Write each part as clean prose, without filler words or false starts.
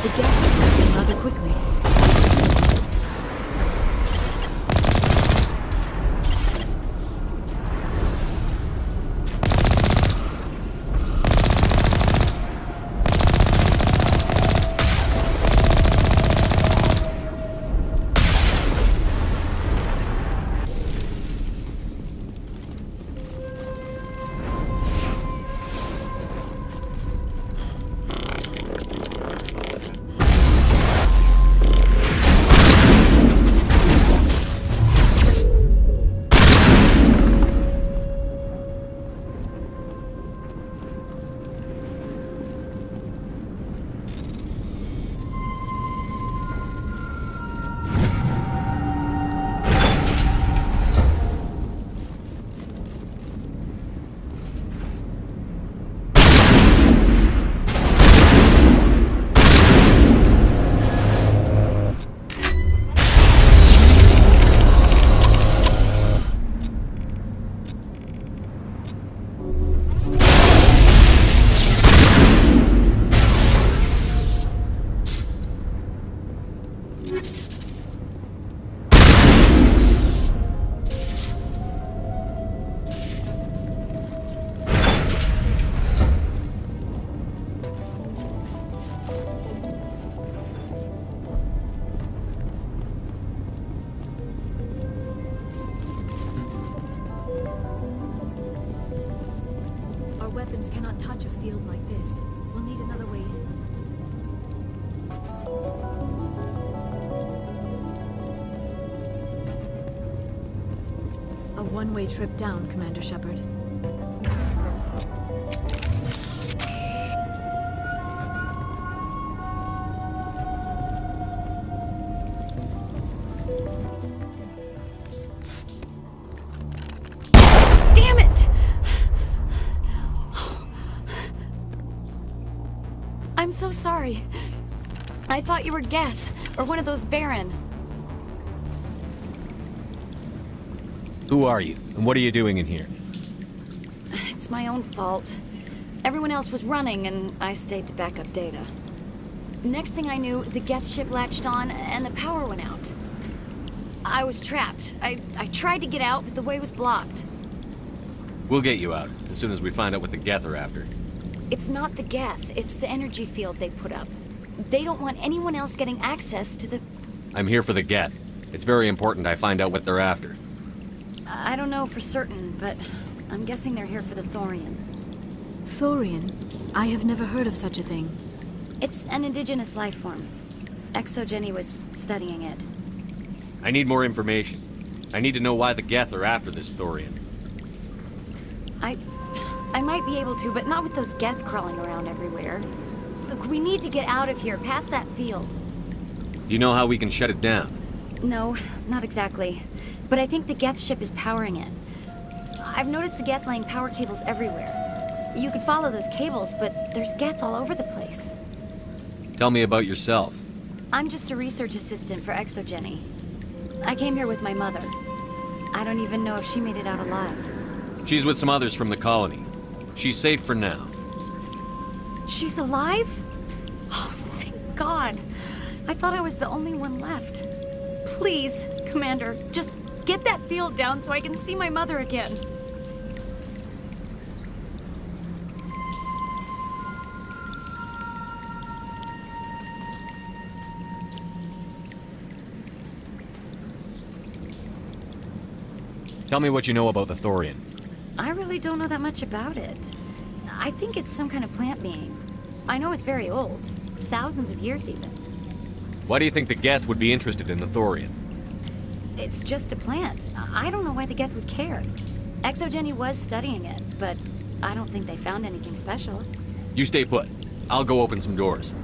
The geth is moving rather quickly. Weapons cannot touch a field like this. We'll need another way in. A one-way trip down, Commander Shepard. I'm so sorry. I thought you were Geth, or one of those Baron. Who are you, and what are you doing in here? It's my own fault. Everyone else was running, and I stayed to back up data. Next thing I knew, the Geth ship latched on, and the power went out. I was trapped. I tried to get out, but the way was blocked. We'll get you out, as soon as we find out what the Geth are after. It's not the Geth, it's the energy field they put up. They don't want anyone else getting access to the... I'm here for the Geth. It's very important I find out what they're after. I don't know for certain, but I'm guessing they're here for the Thorian. Thorian? I have never heard of such a thing. It's an indigenous life form. Exogeny was studying it. I need more information. I need to know why the Geth are after this Thorian. I might be able to, but not with those Geth crawling around everywhere. Look, we need to get out of here, past that field. Do you know how we can shut it down? No, not exactly. But I think the Geth ship is powering it. I've noticed the Geth laying power cables everywhere. You could follow those cables, but there's Geth all over the place. Tell me about yourself. I'm just a research assistant for Exogeny. I came here with my mother. I don't even know if she made it out alive. She's with some others from the colony. She's safe for now. She's alive? Oh, thank God. I thought I was the only one left. Please, Commander, just get that field down so I can see my mother again. Tell me what you know about the Thorian. I really don't know that much about it. I think it's some kind of plant being. I know it's very old. Thousands of years, even. Why do you think the Geth would be interested in the Thorian? It's just a plant. I don't know why the Geth would care. Exogeny was studying it, but I don't think they found anything special. You stay put. I'll go open some doors.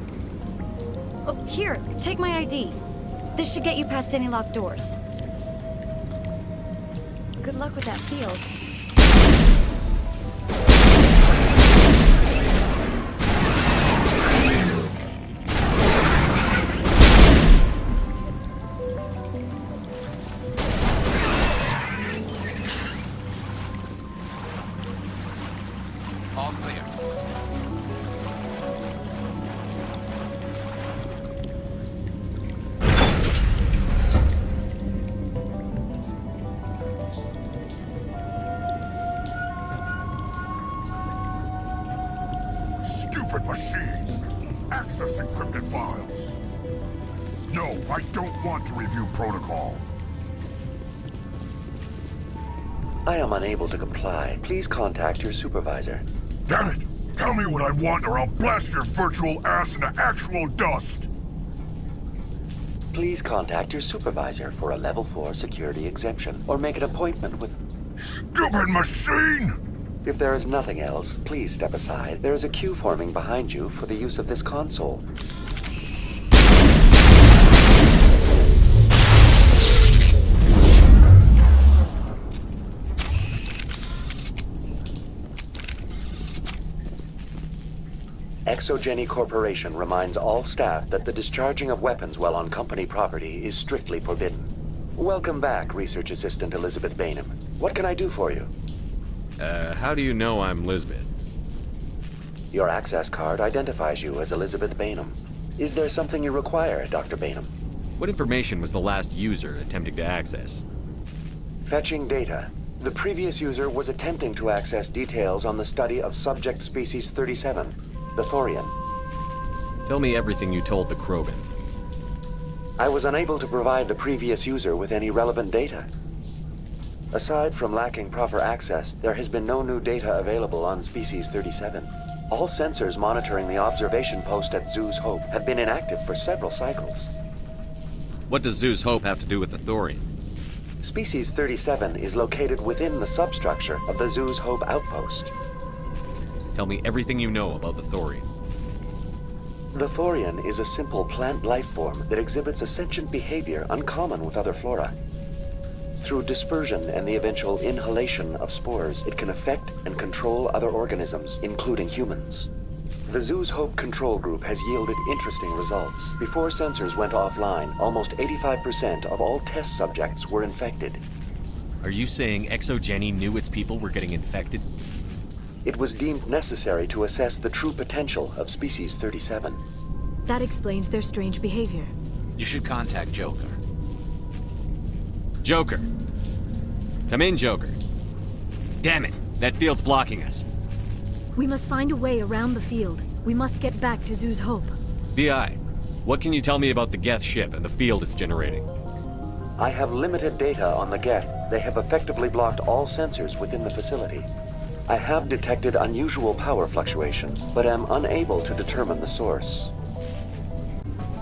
Oh, here, take my ID. This should get you past any locked doors. Good luck with that field. All clear. stupid machine! Access encrypted files! No, I don't want to review protocol. I am unable to comply. Please contact your supervisor. Damn it! Tell me what I want or I'll blast your virtual ass into actual dust! Please contact your supervisor for a level 4 security exemption, or make an appointment with... Stupid machine! If there is nothing else, please step aside. There is a queue forming behind you for the use of this console. Exogeny Corporation reminds all staff that the discharging of weapons while on company property is strictly forbidden. Welcome back, Research Assistant Elizabeth Bainham. What can I do for you? How do you know I'm Lisbeth? Your access card identifies you as Elizabeth Bainham. Is there something you require, Dr. Bainham? What information was the last user attempting to access? Fetching data. The previous user was attempting to access details on the study of subject species 37, the Thorian. Tell me everything you told the Krogan. I was unable to provide the previous user with any relevant data. Aside from lacking proper access, there has been no new data available on Species 37. All sensors monitoring the observation post at Zoo's Hope have been inactive for several cycles. What does Zoo's Hope have to do with the Thorian? Species 37 is located within the substructure of the Zoo's Hope outpost. Tell me everything you know about the Thorian. The Thorian is a simple plant life form that exhibits a sentient behavior uncommon with other flora. Through dispersion and the eventual inhalation of spores, it can affect and control other organisms, including humans. The Zoo's Hope control group has yielded interesting results. Before sensors went offline, almost 85% of all test subjects were infected. Are you saying Exogeny knew its people were getting infected? It was deemed necessary to assess the true potential of Species 37. That explains their strange behavior. You should contact Joker. Joker! Come in, Joker. Damn it! That field's blocking us. We must find a way around the field. We must get back to Zoo's Hope. VI, what can you tell me about the Geth ship and the field it's generating? I have limited data on the Geth. They have effectively blocked all sensors within the facility. I have detected unusual power fluctuations, but am unable to determine the source.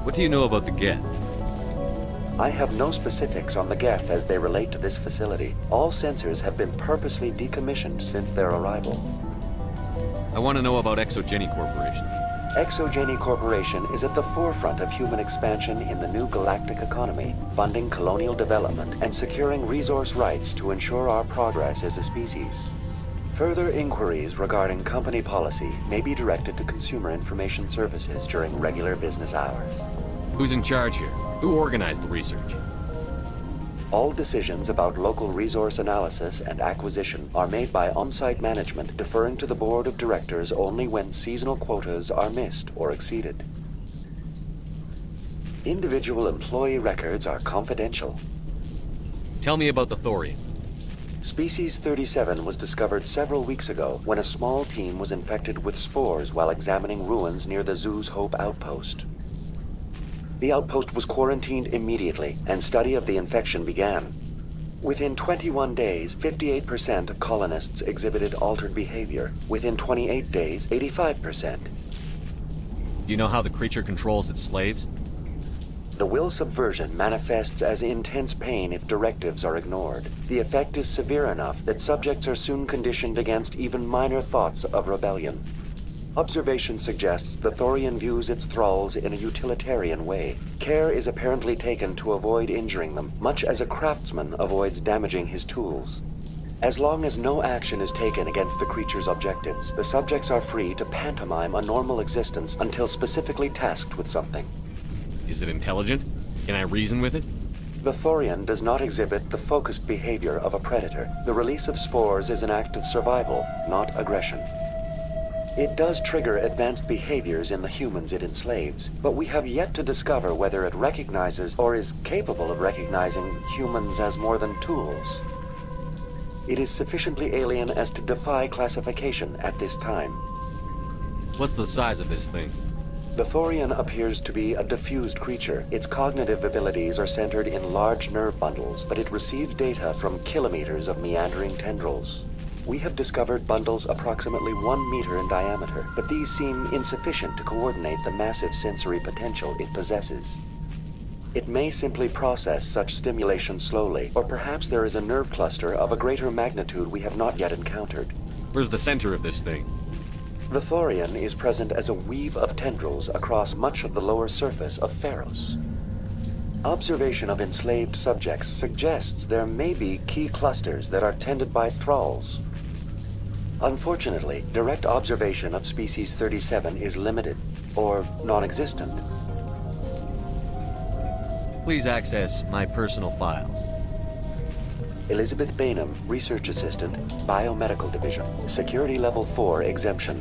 What do you know about the Geth? I have no specifics on the Geth as they relate to this facility. All sensors have been purposely decommissioned since their arrival. I want to know about Exogeny Corporation. Exogeny Corporation is at the forefront of human expansion in the new galactic economy, funding colonial development and securing resource rights to ensure our progress as a species. Further inquiries regarding company policy may be directed to Consumer Information Services during regular business hours. Who's in charge here? Who organized the research? All decisions about local resource analysis and acquisition are made by on-site management, deferring to the board of directors only when seasonal quotas are missed or exceeded. Individual employee records are confidential. Tell me about the Thorian. Species 37 was discovered several weeks ago when a small team was infected with spores while examining ruins near the Zoo's Hope outpost. The outpost was quarantined immediately, and study of the infection began. Within 21 days, 58% of colonists exhibited altered behavior. Within 28 days, 85%. Do you know how the creature controls its slaves? The will subversion manifests as intense pain if directives are ignored. The effect is severe enough that subjects are soon conditioned against even minor thoughts of rebellion. Observation suggests the Thorian views its thralls in a utilitarian way. Care is apparently taken to avoid injuring them, much as a craftsman avoids damaging his tools. As long as no action is taken against the creature's objectives, the subjects are free to pantomime a normal existence until specifically tasked with something. Is it intelligent? Can I reason with it? The Thorian does not exhibit the focused behavior of a predator. The release of spores is an act of survival, not aggression. It does trigger advanced behaviors in the humans it enslaves, but we have yet to discover whether it recognizes or is capable of recognizing humans as more than tools. It is sufficiently alien as to defy classification at this time. What's the size of this thing? The Thorian appears to be a diffused creature. Its cognitive abilities are centered in large nerve bundles, but it receives data from kilometers of meandering tendrils. We have discovered bundles approximately 1 meter in diameter, but these seem insufficient to coordinate the massive sensory potential it possesses. It may simply process such stimulation slowly, or perhaps there is a nerve cluster of a greater magnitude we have not yet encountered. Where's the center of this thing? The Thorian is present as a weave of tendrils across much of the lower surface of Pharos. Observation of enslaved subjects suggests there may be key clusters that are tended by thralls. Unfortunately, direct observation of species 37 is limited, or non-existent. Please access my personal files. Elizabeth Bainham, Research Assistant, Biomedical Division, Security Level 4 exemption.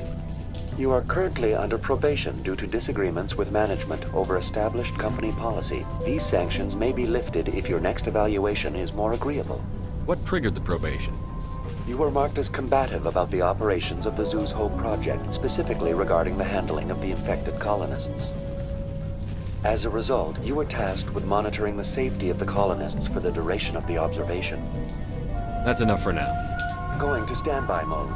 You are currently under probation due to disagreements with management over established company policy. These sanctions may be lifted if your next evaluation is more agreeable. What triggered the probation? You were marked as combative about the operations of the Zoo's Hope project, specifically regarding the handling of the infected colonists. As a result, you were tasked with monitoring the safety of the colonists for the duration of the observation. That's enough for now. Going to standby mode.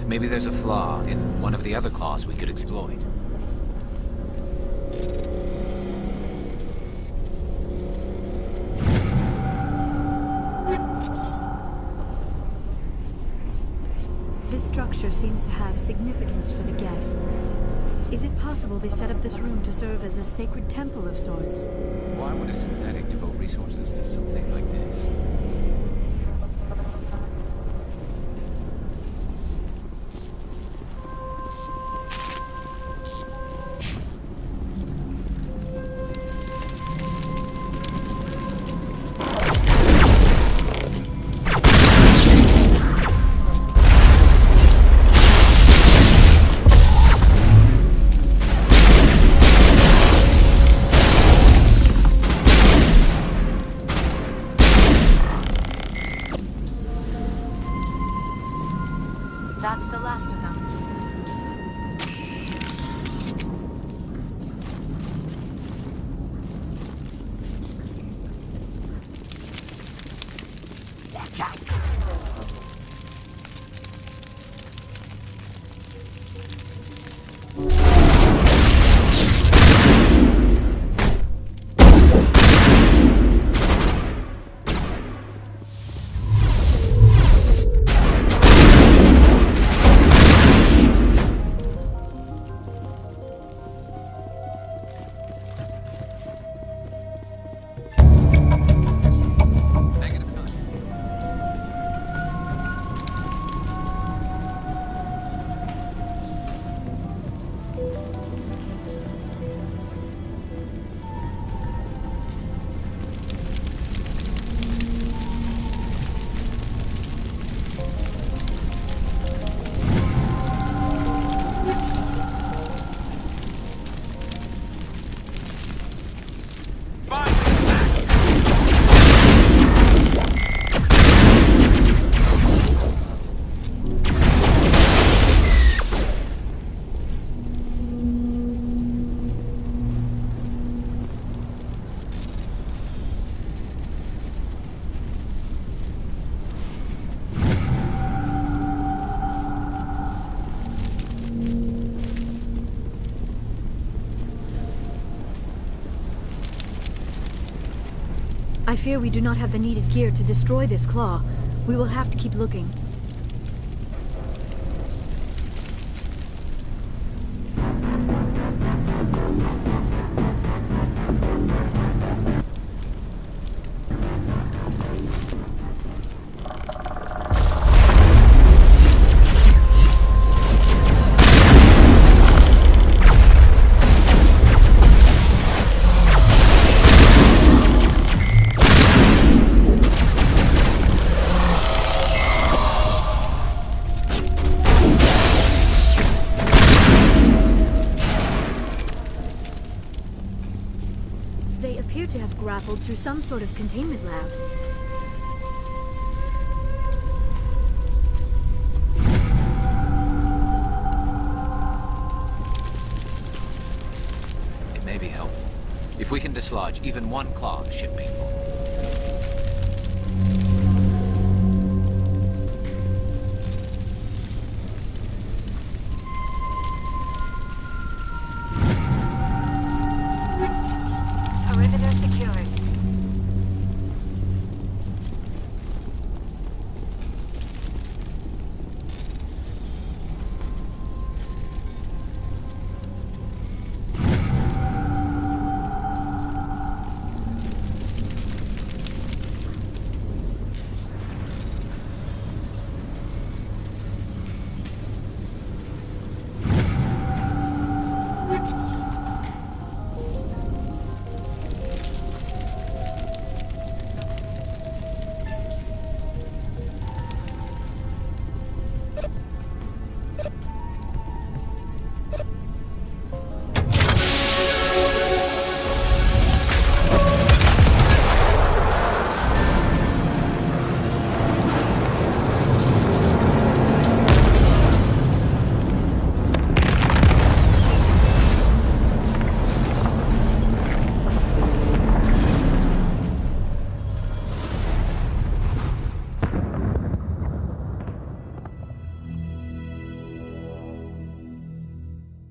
Maybe there's a flaw in one of the other claws we could exploit. This structure seems to have significance for the Geth. Is it possible they set up this room to serve as a sacred temple of sorts? Why would a synthetic devote resources to something like this? That's the last of them. Watch out! I fear we do not have the needed gear to destroy this claw. We will have to keep looking. have grappled through some sort of containment lab. It may be helpful. If we can dislodge even one claw, the ship may fall. Perimeter secured.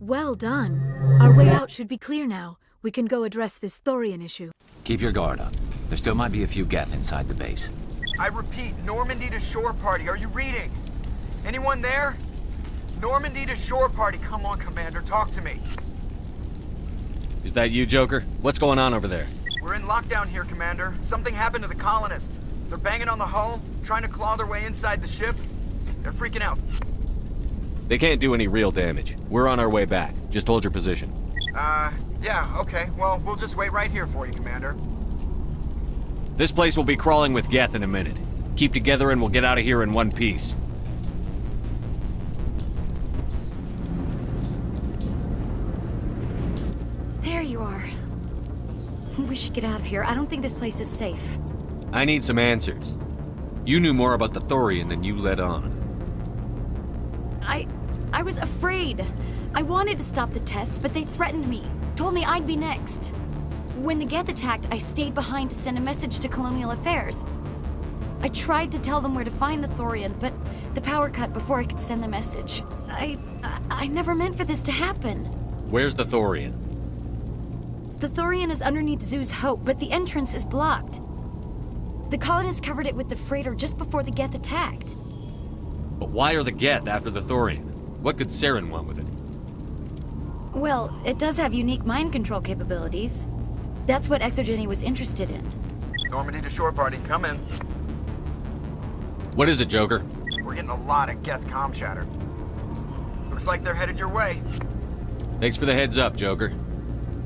Well done. Our way out should be clear now. We can go address this Thorian issue. Keep your guard up. There still might be a few Geth inside the base. I repeat, Normandy to shore party. Are you reading? Anyone there? Normandy to shore party. Come on, Commander, talk to me. Is that you, Joker? What's going on over there? We're in lockdown here, Commander. Something happened to the colonists. They're banging on the hull, trying to claw their way inside the ship. They're freaking out. They can't do any real damage. We're on our way back. Just hold your position. Yeah, okay. Well, we'll just wait right here for you, Commander. This place will be crawling with Geth in a minute. Keep together and we'll get out of here in one piece. There you are. We should get out of here. I don't think this place is safe. I need some answers. You knew more about the Thorian than you let on. I was afraid. I wanted to stop the tests, but they threatened me. Told me I'd be next. When the Geth attacked, I stayed behind to send a message to Colonial Affairs. I tried to tell them where to find the Thorian, but the power cut before I could send the message. I never meant for this to happen. Where's the Thorian? The Thorian is underneath Zoo's Hope, but the entrance is blocked. The colonists covered it with the freighter just before the Geth attacked. But why are the Geth after the Thorian? What could Saren want with it? Well, it does have unique mind control capabilities. That's what Exogeny was interested in. Normandy to shore party, come in. What is it, Joker? We're getting a lot of Geth comm chatter. Looks like they're headed your way. Thanks for the heads up, Joker.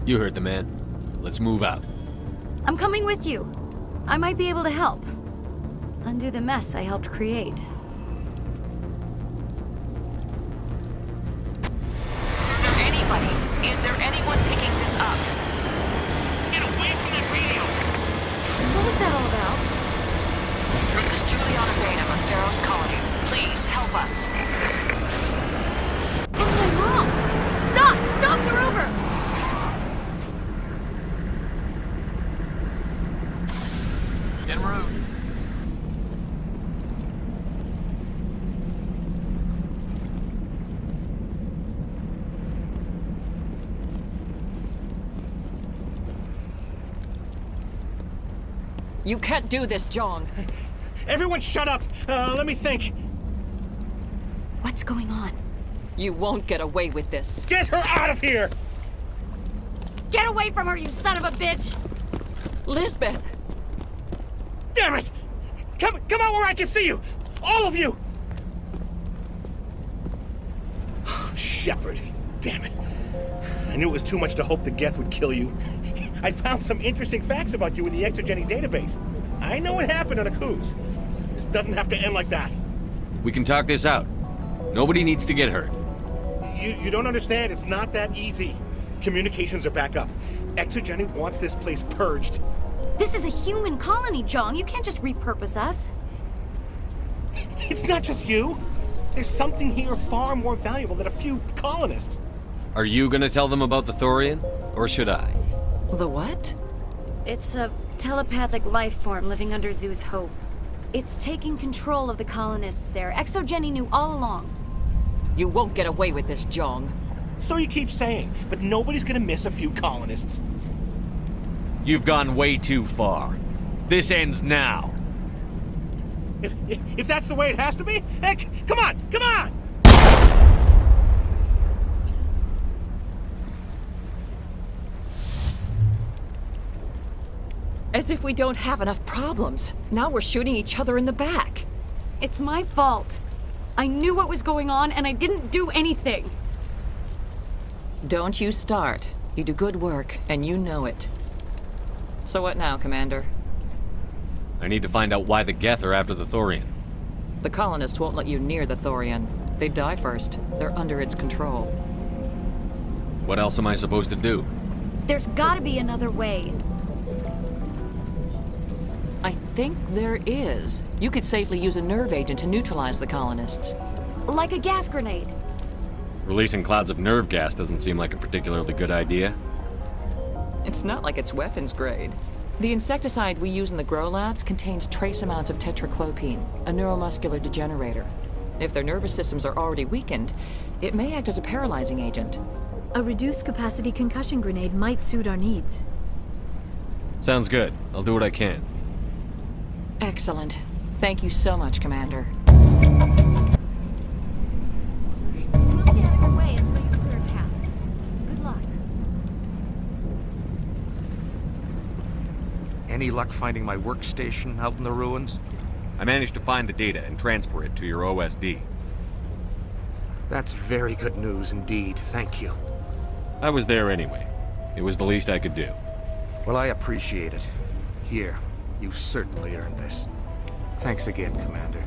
You heard the man. Let's move out. I'm coming with you. I might be able to help. Undo the mess I helped create. Is there anyone picking this up? Get away from that radio! What was that all about? This is Juliana Bainham of Pharaoh's colony. Please, help us. What's my mom? Stop! Stop the rover! En route. You can't do this, John. Everyone shut up! Let me think. What's going on? You won't get away with this. Get her out of here! Get away from her, you son of a bitch! Lisbeth! Damn it! Come out where I can see you! All of you! Shepard, damn it. I knew it was too much to hope the Geth would kill you. I found some interesting facts about you in the Exogeny database. I know what happened on Akuz. This doesn't have to end like that. We can talk this out. Nobody needs to get hurt. You don't understand. It's not that easy. Communications are back up. Exogeny wants this place purged. This is a human colony, Jong. You can't just repurpose us. It's not just you. There's something here far more valuable than a few colonists. Are you gonna tell them about the Thorian? Or should I? The what? It's a telepathic life form living under Zoo's hope. It's taking control of the colonists there. Exogeny knew all along. You won't get away with this, Jong. So you keep saying, but nobody's gonna miss a few colonists. You've gone way too far. This ends now. If that's the way it has to be, heck, come on, come on! As if we don't have enough problems. Now we're shooting each other in the back. It's my fault. I knew what was going on and I didn't do anything. Don't you start. You do good work, and you know it. So what now, Commander? I need to find out why the Geth are after the Thorian. The colonists won't let you near the Thorian. They die first. They're under its control. What else am I supposed to do? There's gotta be another way. I think there is. You could safely use a nerve agent to neutralize the colonists. Like a gas grenade. Releasing clouds of nerve gas doesn't seem like a particularly good idea. It's not like it's weapons grade. The insecticide we use in the grow labs contains trace amounts of tetraclopine, a neuromuscular degenerator. If their nervous systems are already weakened, it may act as a paralyzing agent. A reduced capacity concussion grenade might suit our needs. Sounds good. I'll do what I can. Excellent. Thank you so much, Commander. We'll stay out of your way until you clear a path. Good luck. Any luck finding my workstation out in the ruins? I managed to find the data and transfer it to your OSD. That's very good news indeed, thank you. I was there anyway. It was the least I could do. Well, I appreciate it. Here, you've certainly earned this. Thanks again, Commander.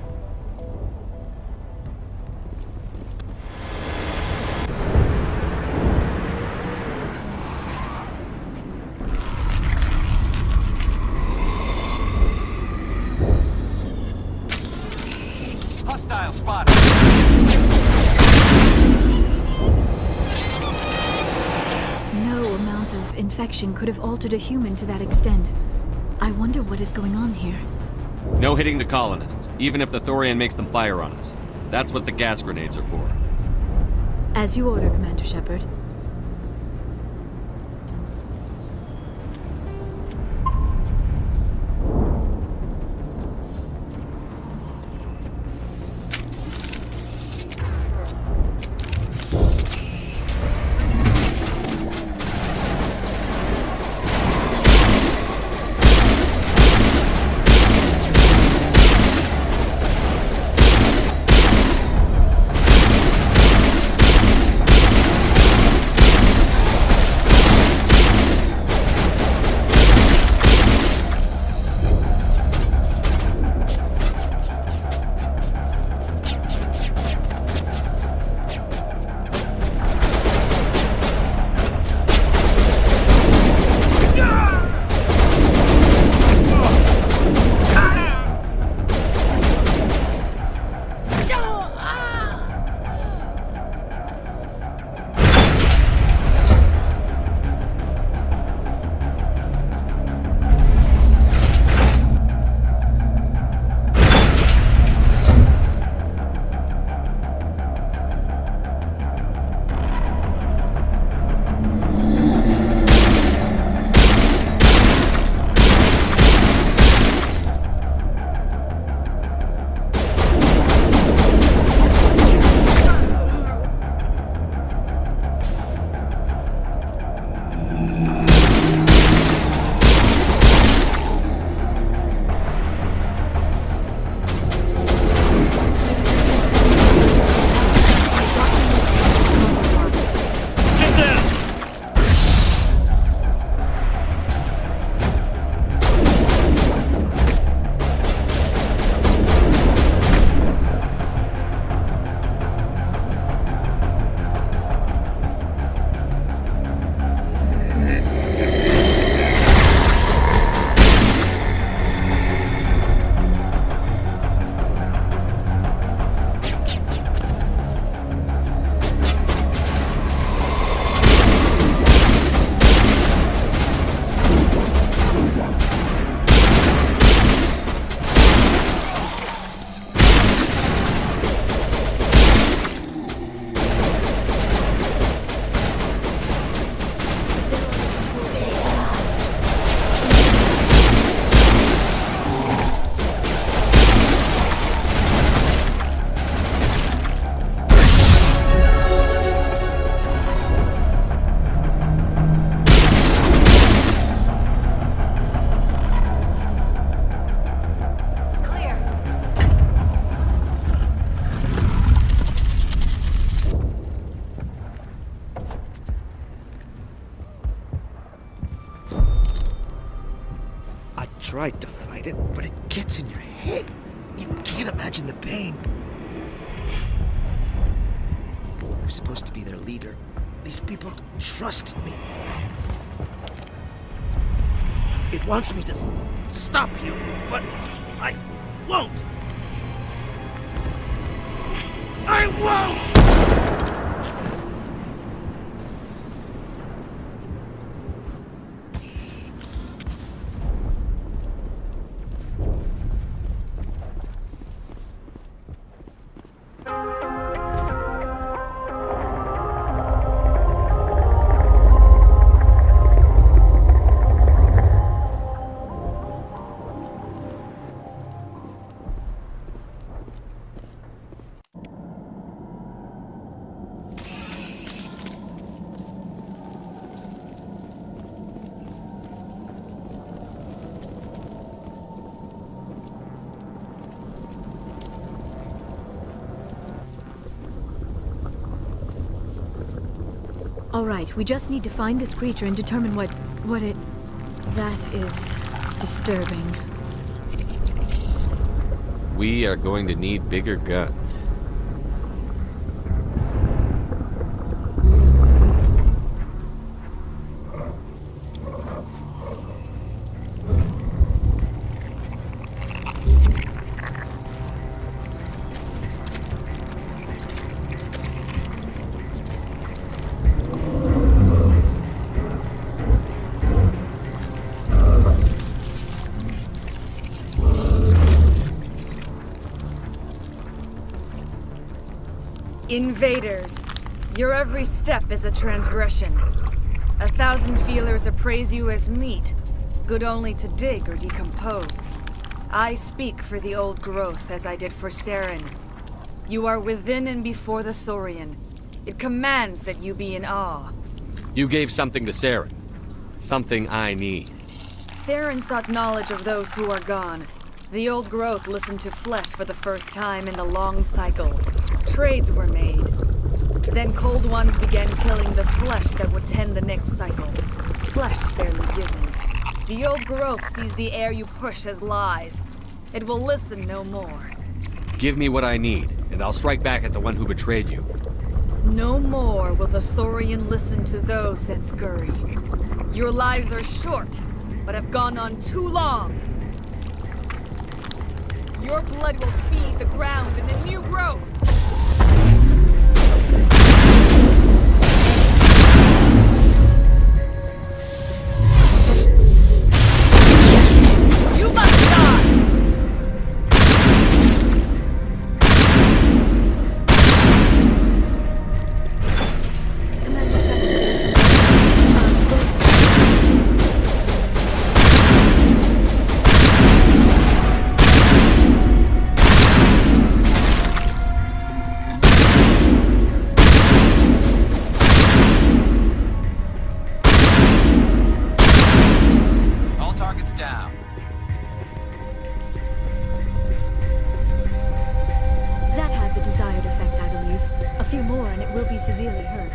Hostile spotted! No amount of infection could have altered a human to that extent. I wonder what is going on here. No hitting the colonists, even if the Thorian makes them fire on us. That's what the gas grenades are for. As you order, Commander Shepard. tried to fight it, but it gets in your head. You can't imagine the pain. I was supposed to be their leader. These people trusted me. It wants me to stop you, but I won't. I won't! All right, we just need to find this creature and determine what it... That is disturbing. We are going to need bigger guns. Invaders, your every step is a transgression. 1,000 feelers appraise you as meat, good only to dig or decompose. I speak for the old growth as I did for Saren. You are within and before the Thorian. It commands that you be in awe. You gave something to Saren. Something I need. Saren sought knowledge of those who are gone. The old growth listened to flesh for the first time in the long cycle. Trades were made. Then cold ones began killing the flesh that would tend the next cycle. Flesh fairly given. The old growth sees the air you push as lies. It will listen no more. Give me what I need, and I'll strike back at the one who betrayed you. No more will the Thorian listen to those that scurry. Your lives are short, but have gone on too long. Your blood will feed the ground and the new growth. You must die! Commander Shepard, All targets down. that had the desired effect, I believe. A few more and it will be severely hurt.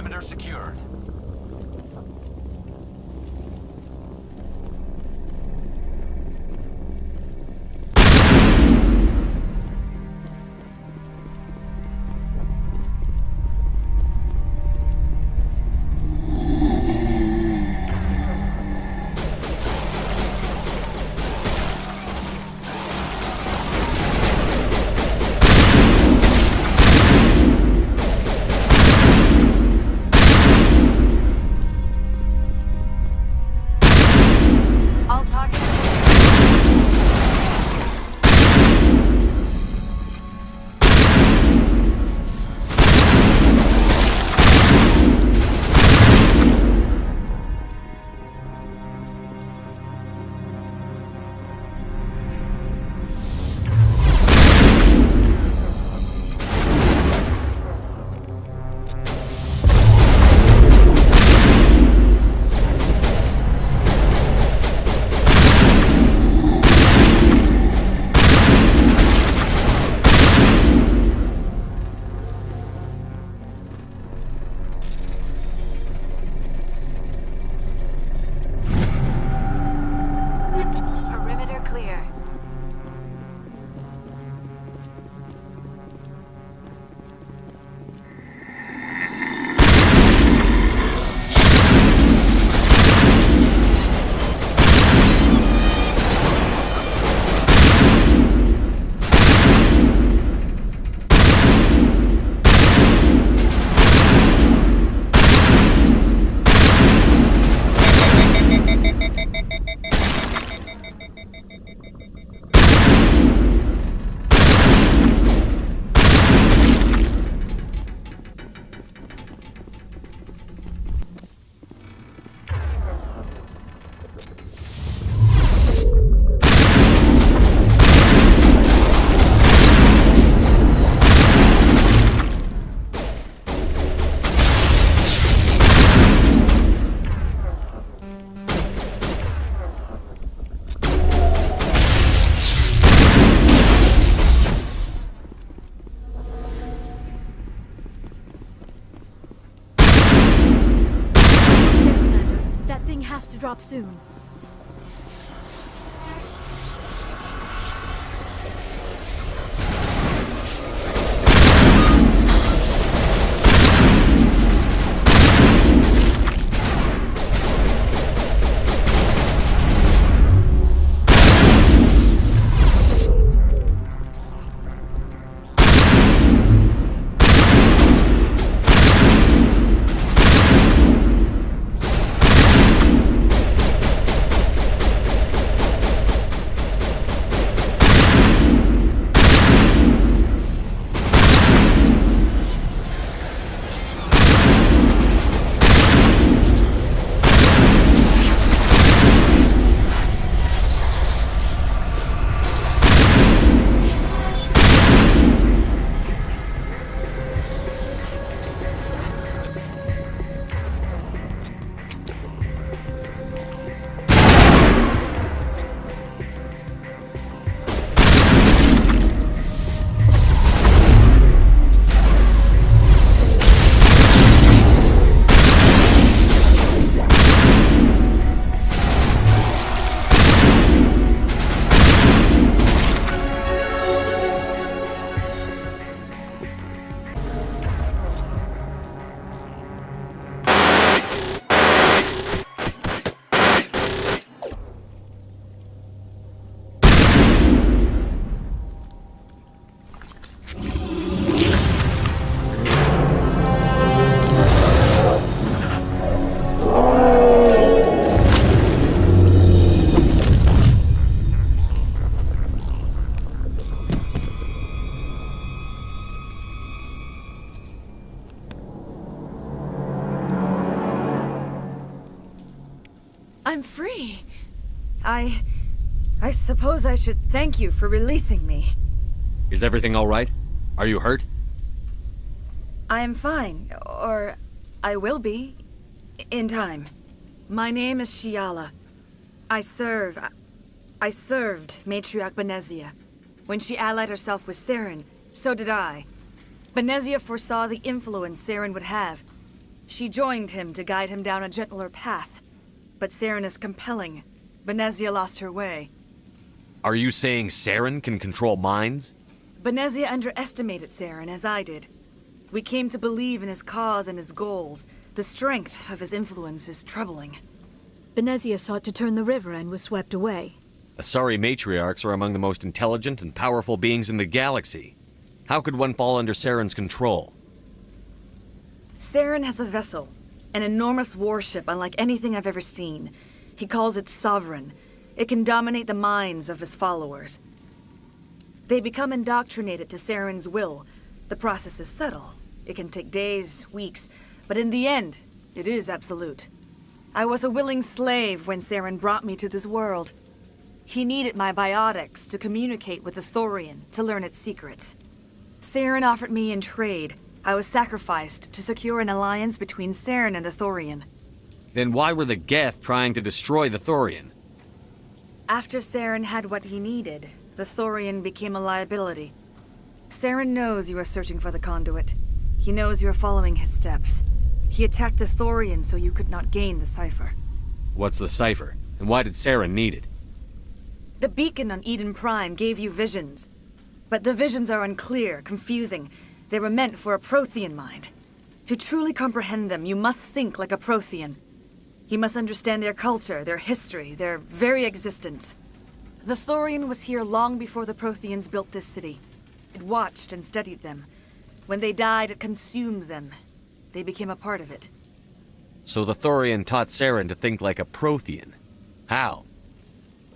Perimeter secured. All targets. Perimeter clear. That thing has to drop soon. I'm free. I suppose I should thank you for releasing me. Is everything all right? Are you hurt? I am fine, or I will be, in time. My name is Shiala. I served Matriarch Benezia. When she allied herself with Saren, so did I. Benezia foresaw the influence Saren would have, She joined him to guide him down a gentler path. But Saren is compelling. Benezia lost her way. Are you saying Saren can control minds? Benezia underestimated Saren, as I did. We came to believe in his cause and his goals. The strength of his influence is troubling. Benezia sought to turn the river and was swept away. Asari matriarchs are among the most intelligent and powerful beings in the galaxy. How could one fall under Saren's control? Saren has a vessel, an enormous warship unlike anything I've ever seen. He calls it Sovereign. It can dominate the minds of his followers. They become indoctrinated to Saren's will. The process is subtle. It can take days, weeks, but in the end, it is absolute. I was a willing slave when Saren brought me to this world. He needed my biotics to communicate with the Thorian, to learn its secrets. Saren offered me in trade. I was sacrificed to secure an alliance between Saren and the Thorian. Then why were the Geth trying to destroy the Thorian? After Saren had what he needed, the Thorian became a liability. Saren knows you are searching for the conduit. He knows you are following his steps. He attacked the Thorian so you could not gain the cipher. What's the cipher? And why did Saren need it? The beacon on Eden Prime gave you visions. But the visions are unclear, confusing. They were meant for a Prothean mind. To truly comprehend them, you must think like a Prothean. You must understand their culture, their history, their very existence. The Thorian was here long before the Protheans built this city. It watched and studied them. When they died, it consumed them. They became a part of it. So the Thorian taught Saren to think like a Prothean. How?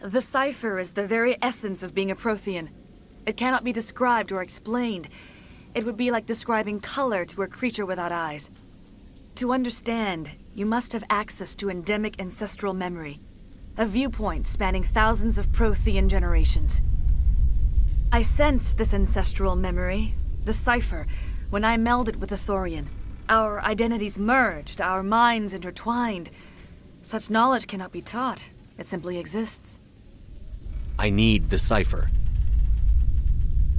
The cipher is the very essence of being a Prothean. It cannot be described or explained. It would be like describing color to a creature without eyes. To understand, you must have access to endemic ancestral memory, a viewpoint spanning thousands of Prothean generations. I sensed this ancestral memory, the cipher, when I melded with the Thorian. Our identities merged, our minds intertwined. Such knowledge cannot be taught. It simply exists. I need the cipher.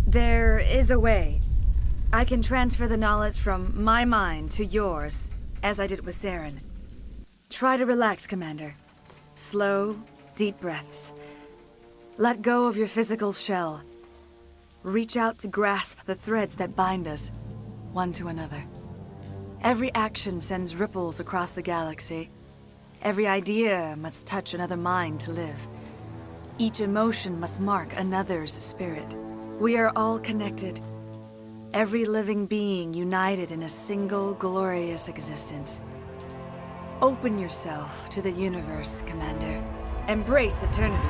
There is a way. I can transfer the knowledge from my mind to yours, as I did with Saren. Try to relax, Commander. Slow, deep breaths. Let go of your physical shell. Reach out to grasp the threads that bind us, one to another. Every action sends ripples across the galaxy. Every idea must touch another mind to live. Each emotion must mark another's spirit. We are all connected. Every living being united in a single glorious existence. Open yourself to the universe, Commander. Embrace eternity.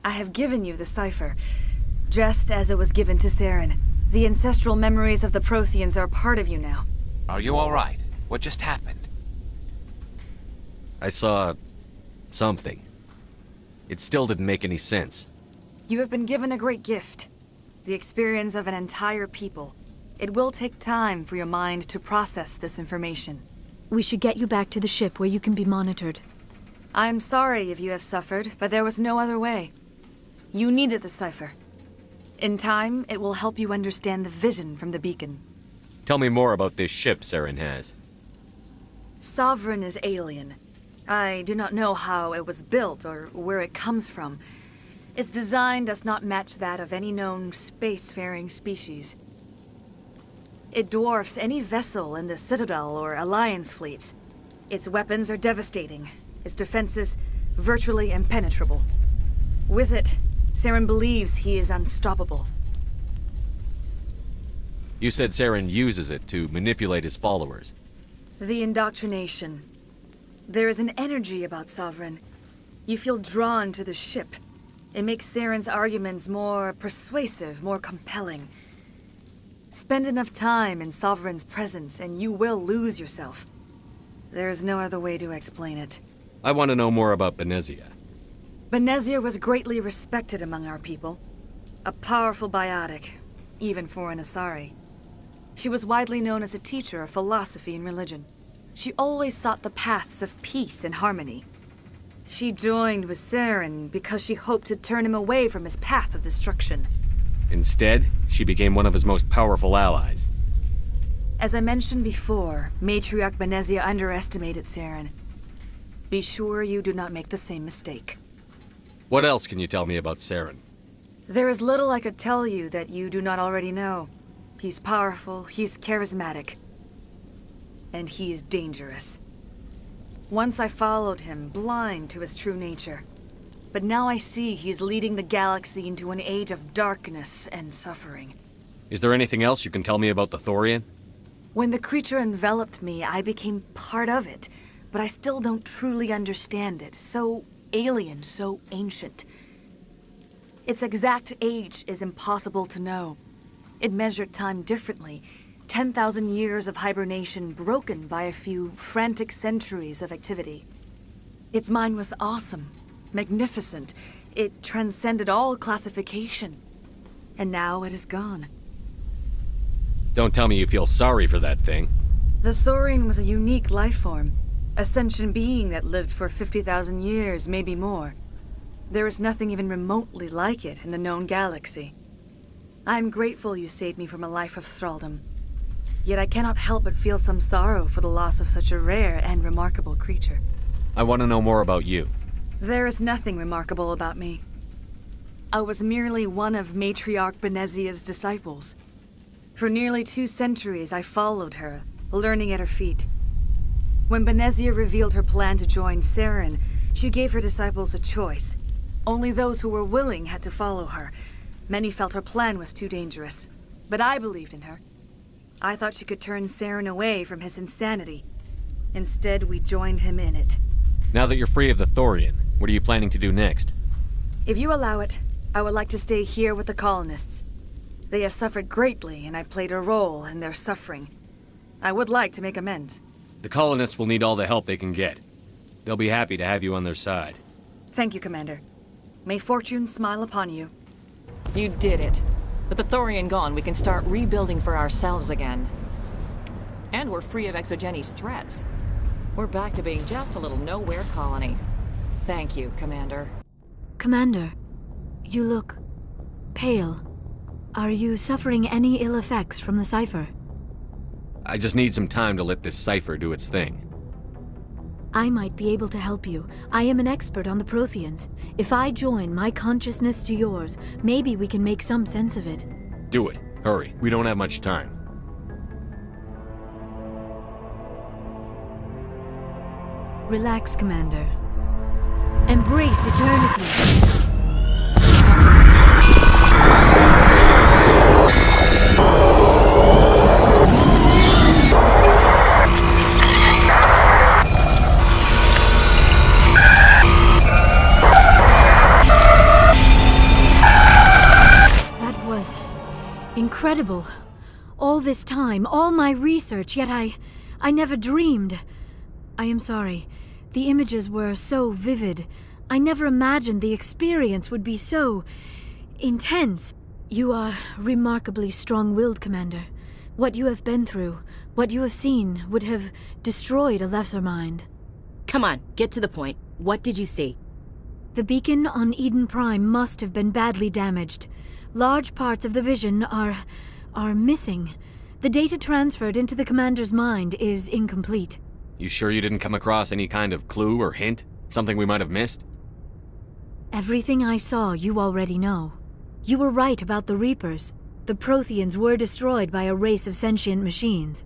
I have given you the cipher, just as it was given to Saren. The ancestral memories of the Protheans are part of you now. Are you all right? What just happened? I saw something. It still didn't make any sense. You have been given a great gift. The experience of an entire people. It will take time for your mind to process this information. We should get you back to the ship where you can be monitored. I'm sorry if you have suffered, but there was no other way. You needed the cipher. In time, it will help you understand the vision from the beacon. Tell me more about this ship Saren has. Sovereign is alien. I do not know how it was built or where it comes from. Its design does not match that of any known spacefaring species. It dwarfs any vessel in the Citadel or Alliance fleets. Its weapons are devastating. Its defenses virtually impenetrable. With it, Saren believes he is unstoppable. You said Saren uses it to manipulate his followers. The indoctrination. There is an energy about Sovereign. You feel drawn to the ship. It makes Saren's arguments more persuasive, more compelling. Spend enough time in Sovereign's presence and you will lose yourself. There's no other way to explain it. I want to know more about Benezia. Benezia was greatly respected among our people. A powerful biotic, even for an Asari. She was widely known as a teacher of philosophy and religion. She always sought the paths of peace and harmony. She joined with Saren because she hoped to turn him away from his path of destruction. Instead, she became one of his most powerful allies. As I mentioned before, Matriarch Benezia underestimated Saren. Be sure you do not make the same mistake. What else can you tell me about Saren? There is little I could tell you that you do not already know. He's powerful, he's charismatic, and he is dangerous. Once I followed him, blind to his true nature. But now I see he's leading the galaxy into an age of darkness and suffering. Is there anything else you can tell me about the Thorian? When the creature enveloped me, I became part of it, but I still don't truly understand it. So alien, so ancient. Its exact age is impossible to know. It measured time differently. 10,000 years of hibernation broken by a few frantic centuries of activity. Its mind was awesome, magnificent. It transcended all classification. And now it is gone. Don't tell me you feel sorry for that thing. The Thorian was a unique life form. A sentient being that lived for 50,000 years, maybe more. There is nothing even remotely like it in the known galaxy. I'm grateful you saved me from a life of thraldom. Yet I cannot help but feel some sorrow for the loss of such a rare and remarkable creature. I want to know more about you. There is nothing remarkable about me. I was merely one of Matriarch Benezia's disciples. For nearly 2 centuries I followed her, learning at her feet. When Benezia revealed her plan to join Saren, she gave her disciples a choice. Only those who were willing had to follow her. Many felt her plan was too dangerous, but I believed in her. I thought she could turn Saren away from his insanity. Instead, we joined him in it. Now that you're free of the Thorian, what are you planning to do next? If you allow it, I would like to stay here with the colonists. They have suffered greatly, and I played a role in their suffering. I would like to make amends. The colonists will need all the help they can get. They'll be happy to have you on their side. Thank you, Commander. May fortune smile upon you. You did it. With the Thorian gone, we can start rebuilding for ourselves again. And we're free of Exogeni's threats. We're back to being just a little nowhere colony. Thank you, Commander. Commander, you look pale. Are you suffering any ill effects from the cipher? I just need some time to let this cipher do its thing. I might be able to help you. I am an expert on the Protheans. If I join my consciousness to yours, maybe we can make some sense of it. Do it. Hurry. We don't have much time. Relax, Commander. Embrace eternity. Incredible. All this time, all my research, yet I never dreamed. I am sorry. The images were so vivid. I never imagined the experience would be so intense. You are remarkably strong-willed, Commander. What you have been through, what you have seen, would have destroyed a lesser mind. Come on, get to the point. What did you see? The beacon on Eden Prime must have been badly damaged. Large parts of the vision are missing. The data transferred into the Commander's mind is incomplete. You sure you didn't come across any kind of clue or hint? Something we might have missed? Everything I saw you already know. You were right about the Reapers. The Protheans were destroyed by a race of sentient machines.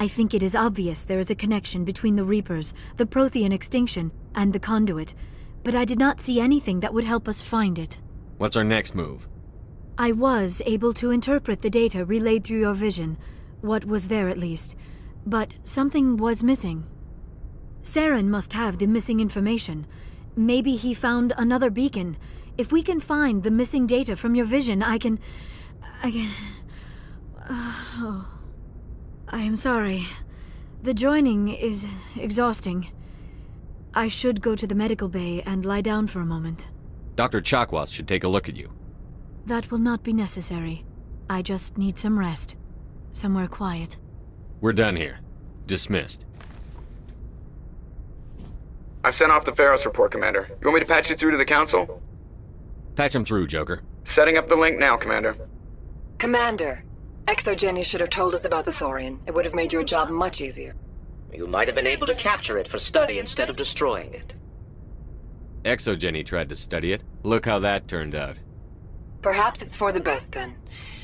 I think it is obvious there is a connection between the Reapers, the Prothean extinction, and the Conduit, but I did not see anything that would help us find it. What's our next move? I was able to interpret the data relayed through your vision, what was there at least, but something was missing. Saren must have the missing information. Maybe he found another beacon. If we can find the missing data from your vision, I can... I am sorry. The joining is exhausting. I should go to the medical bay and lie down for a moment. Dr. Chakwas should take a look at you. That will not be necessary. I just need some rest. Somewhere quiet. We're done here. Dismissed. I've sent off the Pharos report, Commander. You want me to patch you through to the Council? Patch him through, Joker. Setting up the link now, Commander. Commander, ExoGeni should have told us about the Thorian. It would have made your job much easier. You might have been able to capture it for study instead of destroying it. ExoGeni tried to study it. Look how that turned out. Perhaps it's for the best then.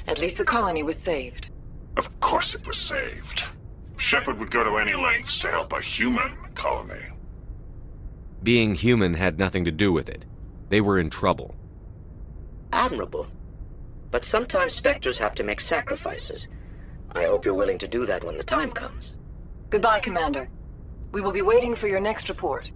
At least the colony was saved. Of course it was saved. Shepard would go to any lengths to help a human colony. Being human had nothing to do with it. They were in trouble. Admirable. But sometimes Spectres have to make sacrifices. I hope you're willing to do that when the time comes. Goodbye, Commander. We will be waiting for your next report.